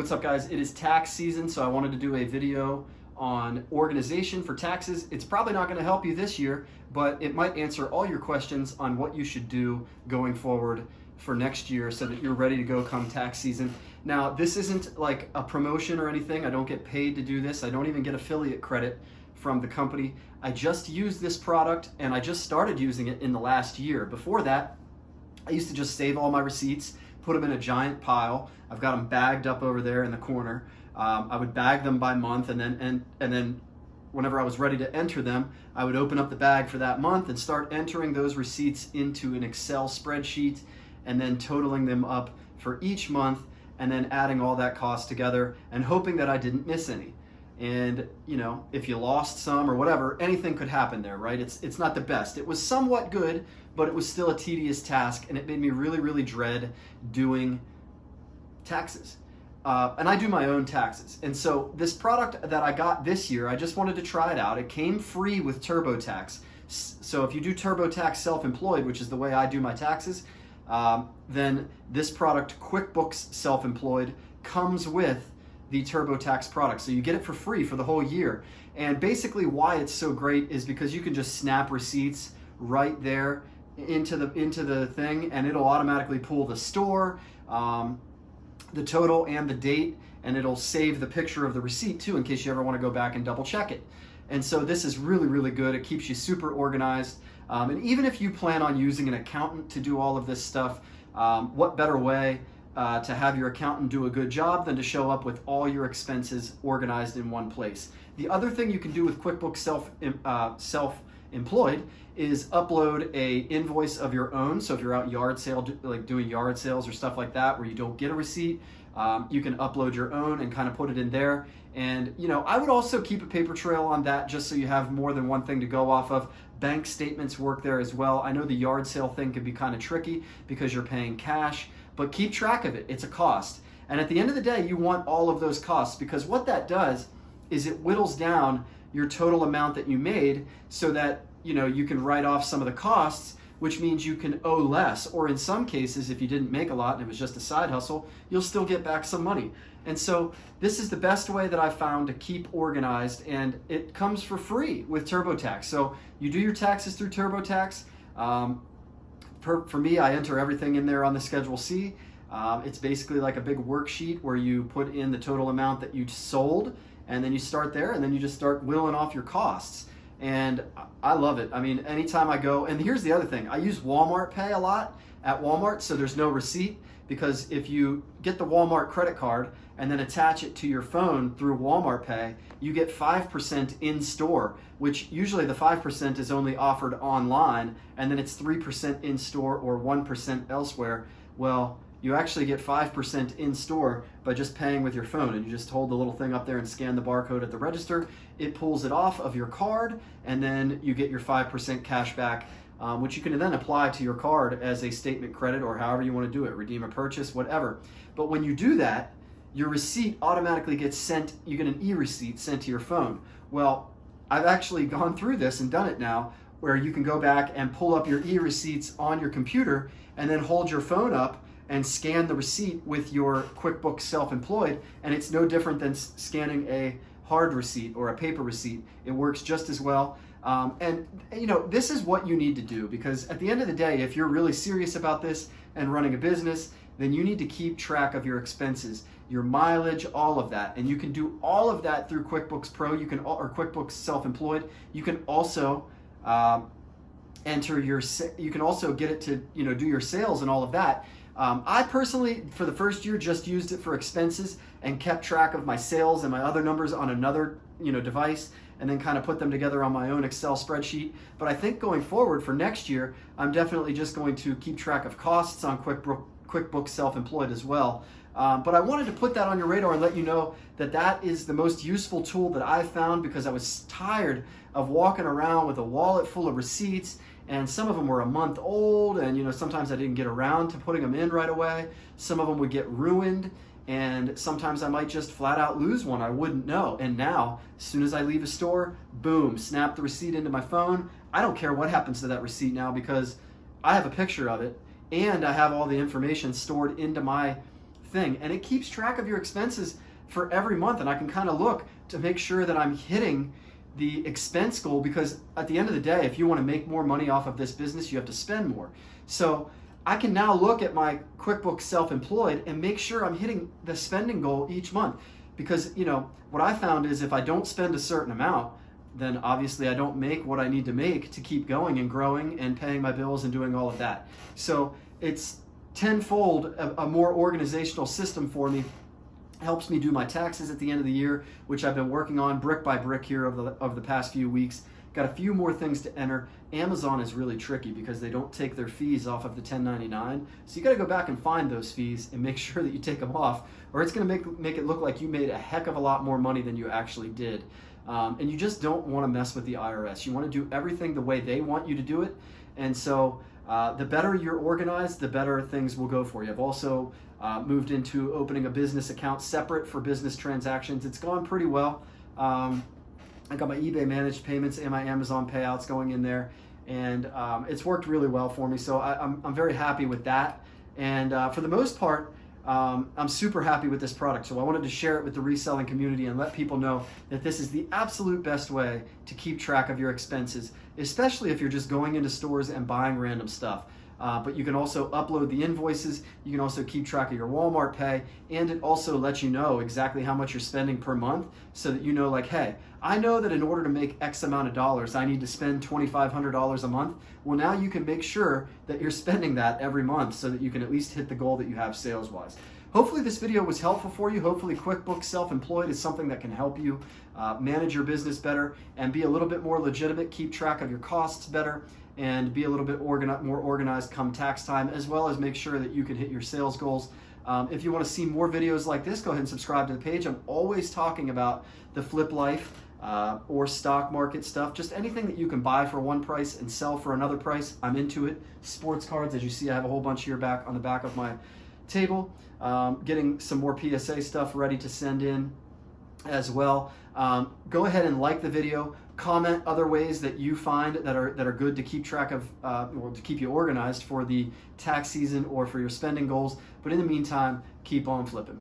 what's up guys? It is tax season, so I wanted to do a video on organization for taxes. It's probably not going to help you this year, but it might answer all your questions on what you should do going forward for next year so that you're ready to go come tax season. Now, this isn't like a promotion or anything. I don't get paid to do this. I don't even get affiliate credit from the company. I just use this product and I just started using it in the last year. Before that, I used to just save all my receipts, put them in a giant pile. I've got them bagged up over there in the corner. I would bag them by month, and then whenever I was ready to enter them, I would open up the bag for that month and start entering those receipts into an Excel spreadsheet and then totaling them up for each month and then adding all that cost together and hoping that I didn't miss any. And you know, if you lost some or whatever, anything could happen there, right? It's not the best. It was somewhat good, but it was still a tedious task, and it made me really, really dread doing taxes. And I do my own taxes. And so this product that I got this year, I just wanted to try it out. It came free with TurboTax. So if you do TurboTax self-employed, which is the way I do my taxes, then this product, QuickBooks Self-Employed, comes with the TurboTax product. So you get it for free for the whole year. And basically why it's so great is because you can just snap receipts right there into the thing, and it'll automatically pull the store, the total and the date, and it'll save the picture of the receipt too in case you ever want to go back and double check it. And so this is really, really good. It keeps you super organized. And even if you plan on using an accountant to do all of this stuff, what better way to have your accountant do a good job than to show up with all your expenses organized in one place. The other thing you can do with QuickBooks Self-Employed is upload a invoice of your own. So if you're out yard sale, like doing yard sales or stuff like that where you don't get a receipt, you can upload your own and kind of put it in there. And you know, I would also keep a paper trail on that just so you have more than one thing to go off of. Bank statements work there as well. I know the yard sale thing can be kind of tricky because you're paying cash, but keep track of it. It's a cost. And at the end of the day, you want all of those costs, because what that does is it whittles down your total amount that you made so that you can write off some of the costs, which means you can owe less. Or in some cases, if you didn't make a lot and it was just a side hustle, you'll still get back some money. And so this is the best way that I've found to keep organized, and it comes for free with TurboTax. So you do your taxes through TurboTax. For me, I enter everything in there on the Schedule C. It's basically like a big worksheet where you put in the total amount that you sold, and then you start there, and then you just start whittling off your costs. And I love it. I mean, anytime I go, and here's the other thing, I use Walmart Pay a lot at Walmart, so there's no receipt, because if you get the Walmart credit card and then attach it to your phone through Walmart Pay, you get 5% in store, which usually the 5% is only offered online, and then it's 3% in store or 1% elsewhere. Well, you actually get 5% in store by just paying with your phone, and you just hold the little thing up there and scan the barcode at the register. It pulls it off of your card, and then you get your 5% cash back, which you can then apply to your card as a statement credit or however you want to do it, redeem a purchase, whatever. But when you do that, your receipt automatically gets sent, you get an e-receipt sent to your phone. Well, I've actually gone through this and done it now, where you can go back and pull up your e-receipts on your computer and then hold your phone up and scan the receipt with your QuickBooks Self-Employed, and it's no different than scanning a hard receipt or a paper receipt. It works just as well. And this is what you need to do, because at the end of the day, if you're really serious about this and running a business, then you need to keep track of your expenses, your mileage, all of that. And you can do all of that through QuickBooks Pro, or QuickBooks Self-Employed. You can also you can also get it to do your sales and all of that. I personally, for the first year, just used it for expenses and kept track of my sales and my other numbers on another device, and then kind of put them together on my own Excel spreadsheet. But I think going forward for next year, I'm definitely just going to keep track of costs on QuickBooks Self-Employed as well. But I wanted to put that on your radar and let you know that that is the most useful tool that I've found, because I was tired of walking around with a wallet full of receipts, and some of them were a month old, and sometimes I didn't get around to putting them in right away. Some of them would get ruined, and sometimes I might just flat out lose one. I wouldn't know. And now, as soon as I leave a store, boom, snap the receipt into my phone. I don't care what happens to that receipt now, because I have a picture of it, and I have all the information stored into my thing, and it keeps track of your expenses for every month, and I can kind of look to make sure that I'm hitting the expense goal, because at the end of the day, if you want to make more money off of this business, you have to spend more. So I can now look at my QuickBooks Self-Employed and make sure I'm hitting the spending goal each month. Because, what I found is if I don't spend a certain amount, then obviously I don't make what I need to make to keep going and growing and paying my bills and doing all of that. So it's tenfold a more organizational system for me. Helps me do my taxes at the end of the year, which I've been working on brick by brick here over the past few weeks. Got a few more things to enter. Amazon is really tricky because they don't take their fees off of the 1099. So you got to go back and find those fees and make sure that you take them off, or it's going to make it look like you made a heck of a lot more money than you actually did. And you just don't want to mess with the IRS. You want to do everything the way they want you to do it. And so the better you're organized, the better things will go for you. I've also moved into opening a business account separate for business transactions. It's gone pretty well. I got my eBay managed payments and my Amazon payouts going in there, and it's worked really well for me. So I'm very happy with that. And for the most part, I'm super happy with this product. So I wanted to share it with the reselling community and let people know that this is the absolute best way to keep track of your expenses, especially if you're just going into stores and buying random stuff. But you can also upload the invoices. You can also keep track of your Walmart pay, and it also lets you know exactly how much you're spending per month, so that you know, like, hey, I know that in order to make X amount of dollars, I need to spend $2,500 a month. Well, now you can make sure that you're spending that every month so that you can at least hit the goal that you have sales-wise. Hopefully this video was helpful for you. Hopefully QuickBooks Self-Employed is something that can help you manage your business better and be a little bit more legitimate, keep track of your costs better, and be a little bit more organized come tax time, as well as make sure that you can hit your sales goals. If you want to see more videos like this, go ahead and subscribe to the page. I'm always talking about the flip life or stock market stuff, just anything that you can buy for one price and sell for another price. I'm into it. Sports cards, as you see, I have a whole bunch here on the back of my table. Getting some more PSA stuff ready to send in as well. Go ahead and like the video. Comment other ways that you find that are good to keep track of or to keep you organized for the tax season or for your spending goals. But in the meantime, keep on flipping.